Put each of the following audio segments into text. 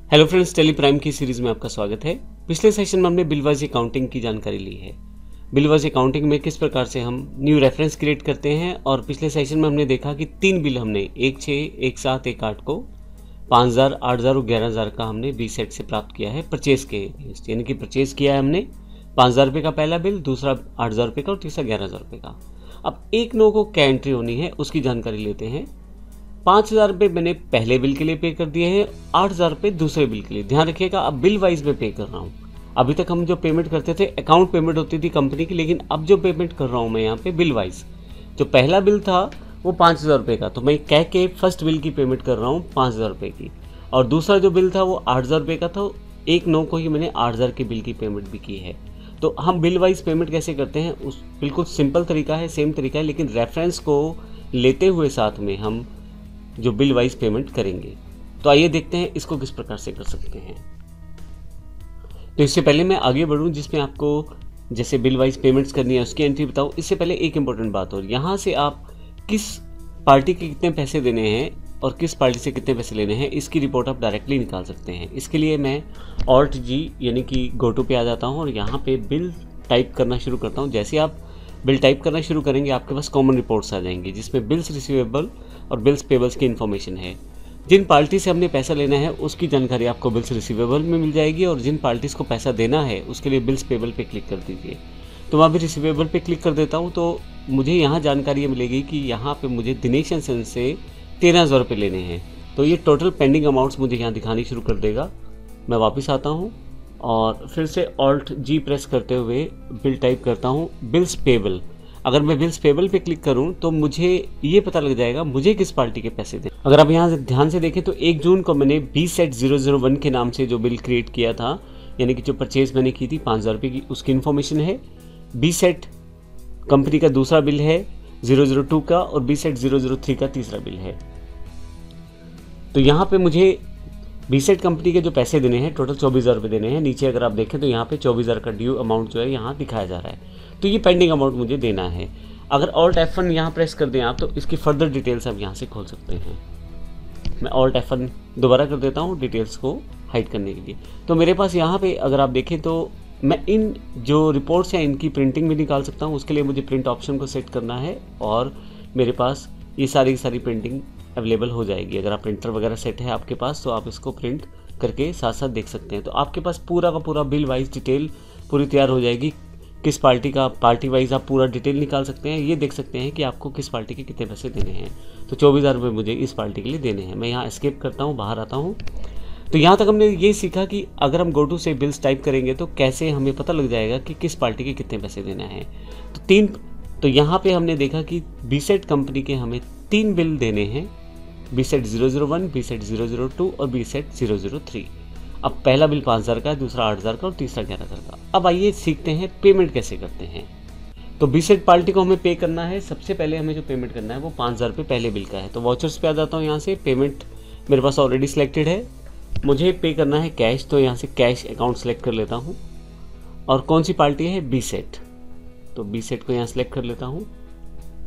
Hello friends, Tally Prime की series में आपका स्वागत है। पिछले सेशन में हमने बिल वाइज अकाउंटिंग की जानकारी ली है। बिल वाइज अकाउंटिंग में किस प्रकार से हम न्यू रेफरेंस क्रिएट करते हैं, और पिछले सेशन में हमने देखा कि 3 बिल हमने 1/6, 1/7, 1/8 को 5000, 8000 और 11000 का हमने बी सेट से प्राप्त किया है परचेज के, यानी कि परचेज किया है हमने 5000 रुपये का पहला बिल, दूसरा 8000 रुपये का और तीसरा 11000 रुपये का। अब 1/9 को क्या एंट्री होनी है उसकी जानकारी लेते हैं। 5000 रुपये मैंने पहले बिल के लिए पे कर दिए हैं, 8000 रुपये दूसरे बिल के लिए। ध्यान रखिएगा, अब बिल वाइज में पे कर रहा हूँ। अभी तक हम जो पेमेंट करते थे अकाउंट पेमेंट होती थी कंपनी की, लेकिन अब जो पेमेंट कर रहा हूँ मैं यहाँ पे बिल वाइज। जो पहला बिल था वो 5000 रुपये का, तो मैं कह के फर्स्ट बिल की पेमेंट कर रहा हूँ 5000 रुपये की, और दूसरा जो बिल था वो 8000 रुपये का था। 1/9 को ही मैंने 8000 के बिल की पेमेंट भी की है। तो हम बिल वाइज पेमेंट कैसे करते हैं, उस बिल्कुल सिंपल तरीका है, सेम तरीका है, लेकिन रेफरेंस को लेते हुए साथ में हम जो बिल वाइज पेमेंट करेंगे। तो आइए देखते हैं इसको किस प्रकार से कर सकते हैं। तो इससे पहले मैं आगे बढ़ूं, जिसमें आपको जैसे बिल वाइज पेमेंट्स करनी है उसकी एंट्री बताऊं, इससे पहले एक इंपॉर्टेंट बात और, यहाँ से आप किस पार्टी के कितने पैसे देने हैं और किस पार्टी से कितने पैसे लेने हैं इसकी रिपोर्ट आप डायरेक्टली निकाल सकते हैं। इसके लिए मैं ऑल्ट जी यानी कि गोटू पे आ जाता हूँ और यहाँ पे बिल टाइप करना शुरू करता हूँ। जैसे आप बिल टाइप करना शुरू करेंगे आपके पास कॉमन रिपोर्ट्स आ जाएंगी, जिसमें बिल्स रिसीवेबल और बिल्स पेबल्स की इन्फॉर्मेशन है। जिन पार्टी से हमने पैसा लेना है उसकी जानकारी आपको बिल्स रिसीवेबल में मिल जाएगी, और जिन पार्टीज़ को पैसा देना है उसके लिए बिल्स पेबल पे क्लिक कर दीजिए। तो मैं अभी रिसीवेबल पे क्लिक कर देता हूँ, तो मुझे यहाँ जानकारी ये मिलेगी कि यहाँ पे मुझे दिनेश एंड सन से 13000 रुपये लेने हैं। तो ये टोटल पेंडिंग अमाउंट्स मुझे यहाँ दिखानी शुरू कर देगा। मैं वापस आता हूँ और फिर से ऑल्ट जी प्रेस करते हुए बिल टाइप करता हूँ, बिल्स पेबल। अगर मैं बिल्स पेबल पे क्लिक करूं तो मुझे ये पता लग जाएगा मुझे किस पार्टी के पैसे दें। अगर आप यहाँ से ध्यान से देखें तो 1 जून को मैंने बी सेट 001 के नाम से जो बिल क्रिएट किया था, यानी कि जो परचेज मैंने की थी 5000 रुपये की, उसकी इन्फॉर्मेशन है। बी सेट कंपनी का दूसरा बिल है 002 का, और बी सेट 003 का तीसरा बिल है। तो यहाँ पे मुझे बी सेट कंपनी के जो पैसे देने हैं टोटल 24000 रुपये देने हैं। नीचे अगर आप देखें तो यहाँ पे 24000 का ड्यू अमाउंट जो है यहाँ दिखाया जा रहा है। तो ये पेंडिंग अमाउंट मुझे देना है। अगर ऑल्ट F1 यहाँ प्रेस कर दें आप तो इसकी फर्दर डिटेल्स आप यहाँ से खोल सकते हैं। मैं ऑल्ट F1 दोबारा कर देता हूँ डिटेल्स को हाइड करने के लिए। तो मेरे पास यहाँ पे अगर आप देखें तो मैं इन जो रिपोर्ट्स हैं इनकी प्रिंटिंग भी निकाल सकता हूँ। उसके लिए मुझे प्रिंट ऑप्शन को सेट करना है और मेरे पास ये सारी की सारी प्रिंटिंग अवेलेबल हो जाएगी। अगर आप प्रिंटर वगैरह सेट है आपके पास तो आप इसको प्रिंट करके साथ साथ देख सकते हैं। तो आपके पास पूरा का पूरा बिल वाइज डिटेल पूरी तैयार हो जाएगी। किस पार्टी का, पार्टी वाइज आप पूरा डिटेल निकाल सकते हैं। ये देख सकते हैं कि आपको किस पार्टी के कितने पैसे देने हैं। तो 24000 रुपये मुझे इस पार्टी के लिए देने हैं। मैं यहाँ एस्केप करता हूँ, बाहर आता हूँ। तो यहाँ तक हमने ये सीखा कि अगर हम गोटू से बिल्स टाइप करेंगे तो कैसे हमें पता लग जाएगा कि किस पार्टी के कितने पैसे देना है। तो यहाँ पे हमने देखा कि बी सेट कंपनी के हमें 3 बिल देने हैं, बी सेट 001, बी सेट 002 और बी सेट 003। अब पहला बिल 5000 का है, दूसरा 8000 का और तीसरा 11000 का। अब आइए सीखते हैं पेमेंट कैसे करते हैं। तो बी सेट पार्टी को हमें पे करना है। सबसे पहले हमें जो पेमेंट करना है वो 5000 रुपये पहले बिल का है। तो वाउचर्स पे आ जाता हूँ। यहाँ से पेमेंट मेरे पास ऑलरेडी सिलेक्टेड है, मुझे पे करना है कैश। तो यहाँ से कैश अकाउंट सेलेक्ट कर लेता हूँ, और कौन सी पार्टी है, बी सेट। तो बी सेट को यहाँ सेलेक्ट कर लेता हूँ।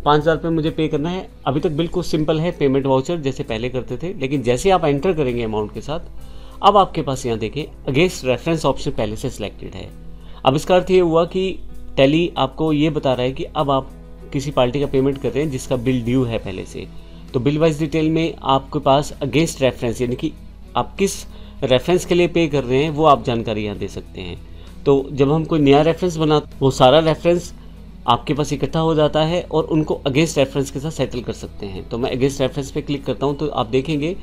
5000 रुपये मुझे पे करना है। अभी तक बिल्कुल सिंपल है, पेमेंट वाउचर जैसे पहले करते थे, लेकिन जैसे आप एंटर करेंगे अमाउंट के साथ, अब आपके पास यहाँ देखें अगेंस्ट रेफरेंस ऑप्शन पहले से सिलेक्टेड है। अब इसका अर्थ ये हुआ कि टैली आपको ये बता रहा है कि अब आप किसी पार्टी का पेमेंट कर रहे हैं जिसका बिल ड्यू है पहले से। तो बिल वाइज डिटेल में आपके पास अगेंस्ट रेफरेंस, यानी कि आप किस रेफरेंस के लिए पे कर रहे हैं वो आप जानकारी यहाँ दे सकते हैं। तो जब हम कोई नया रेफरेंस बनाते वो सारा रेफरेंस आपके पास इकट्ठा हो जाता है और उनको अगेंस्ट रेफरेंस के साथ सेटल कर सकते हैं। तो मैं अगेंस्ट रेफरेंस पे क्लिक करता हूँ तो आप देखेंगे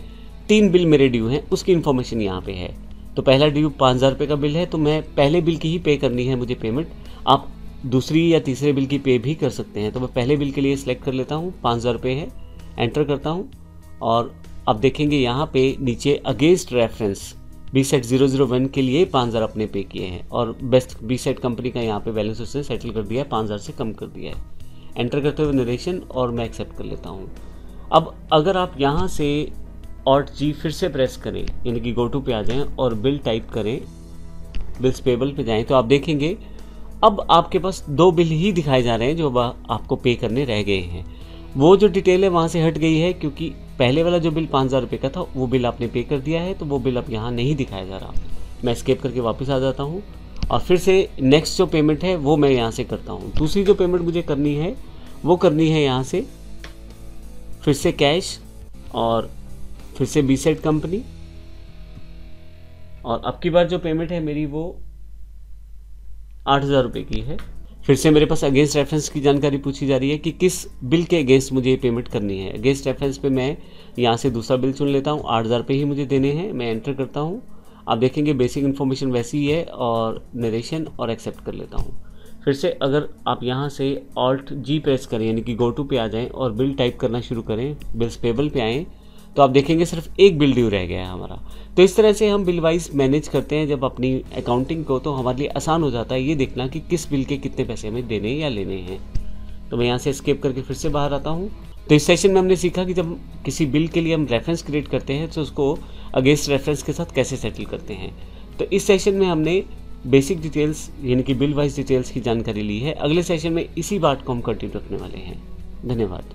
3 बिल मेरे ड्यू हैं, उसकी इन्फॉर्मेशन यहाँ पे है। तो पहला ड्यू 5000 रुपये का बिल है, तो मैं पहले बिल की ही पे करनी है मुझे पेमेंट। आप दूसरी या तीसरे बिल की पे भी कर सकते हैं। तो मैं पहले बिल के लिए सिलेक्ट कर लेता हूँ, 5000 रुपये है, एंटर करता हूँ और आप देखेंगे यहाँ पे नीचे अगेंस्ट रेफरेंस बी सेट 001 के लिए 5000 अपने पे किए हैं, और बेस्ट बी सेट कंपनी का यहाँ पे बैलेंस उसने सेटल कर दिया है, 5000 से कम कर दिया है। एंटर करते हुए नरेशन और मैं एक्सेप्ट कर लेता हूँ। अब अगर आप यहाँ से ऑल्ट जी फिर से प्रेस करें, यानी कि गोटू पे आ जाएं और बिल टाइप करें, बिल्स पेबल पे जाएं, तो आप देखेंगे अब आपके पास 2 बिल ही दिखाए जा रहे हैं जो आपको पे करने रह गए हैं। वो जो डिटेल है वहाँ से हट गई है, क्योंकि पहले वाला जो बिल 5,000 रुपये का था वो बिल आपने पे कर दिया है, तो वो बिल अब यहाँ नहीं दिखाया जा रहा। मैं एस्केप करके वापस आ जाता हूँ और फिर से नेक्स्ट जो पेमेंट है वो मैं यहाँ से करता हूँ। दूसरी जो पेमेंट मुझे करनी है वो करनी है यहाँ से फिर से कैश और फिर से बीसेट कंपनी, और अब की बार जो पेमेंट है मेरी वो 8,000 रुपये की है। फिर से मेरे पास अगेंस्ट रेफरेंस की जानकारी पूछी जा रही है कि किस बिल के अगेंस्ट मुझे ये पेमेंट करनी है। अगेंस्ट रेफरेंस पे मैं यहाँ से दूसरा बिल चुन लेता हूँ, 8,000 रुपये ही मुझे देने हैं। मैं एंटर करता हूँ। आप देखेंगे बेसिक इन्फॉर्मेशन वैसी ही है और नरेशन और एक्सेप्ट कर लेता हूँ। फिर से अगर आप यहाँ से ऑल्ट जी प्रेस करें यानी कि गो टू पे आ जाएं और बिल टाइप करना शुरू करें, बिल्स पेबल पे आएँ, तो आप देखेंगे सिर्फ एक बिल ड्यू रह गया है हमारा। तो इस तरह से हम बिल वाइज मैनेज करते हैं जब अपनी अकाउंटिंग को, तो हमारे लिए आसान हो जाता है ये देखना कि किस बिल के कितने पैसे हमें देने या लेने हैं। तो मैं यहाँ से एस्केप करके फिर से बाहर आता हूँ। तो इस सेशन में हमने सीखा कि जब किसी बिल के लिए हम रेफरेंस क्रिएट करते हैं तो उसको अगेंस्ट रेफरेंस के साथ कैसे सेटल करते हैं। तो इस सेशन में हमने बेसिक डिटेल्स यानी कि बिल वाइज डिटेल्स की जानकारी ली है। अगले सेशन में इसी बात को हम कंटिन्यू रखने वाले हैं। धन्यवाद।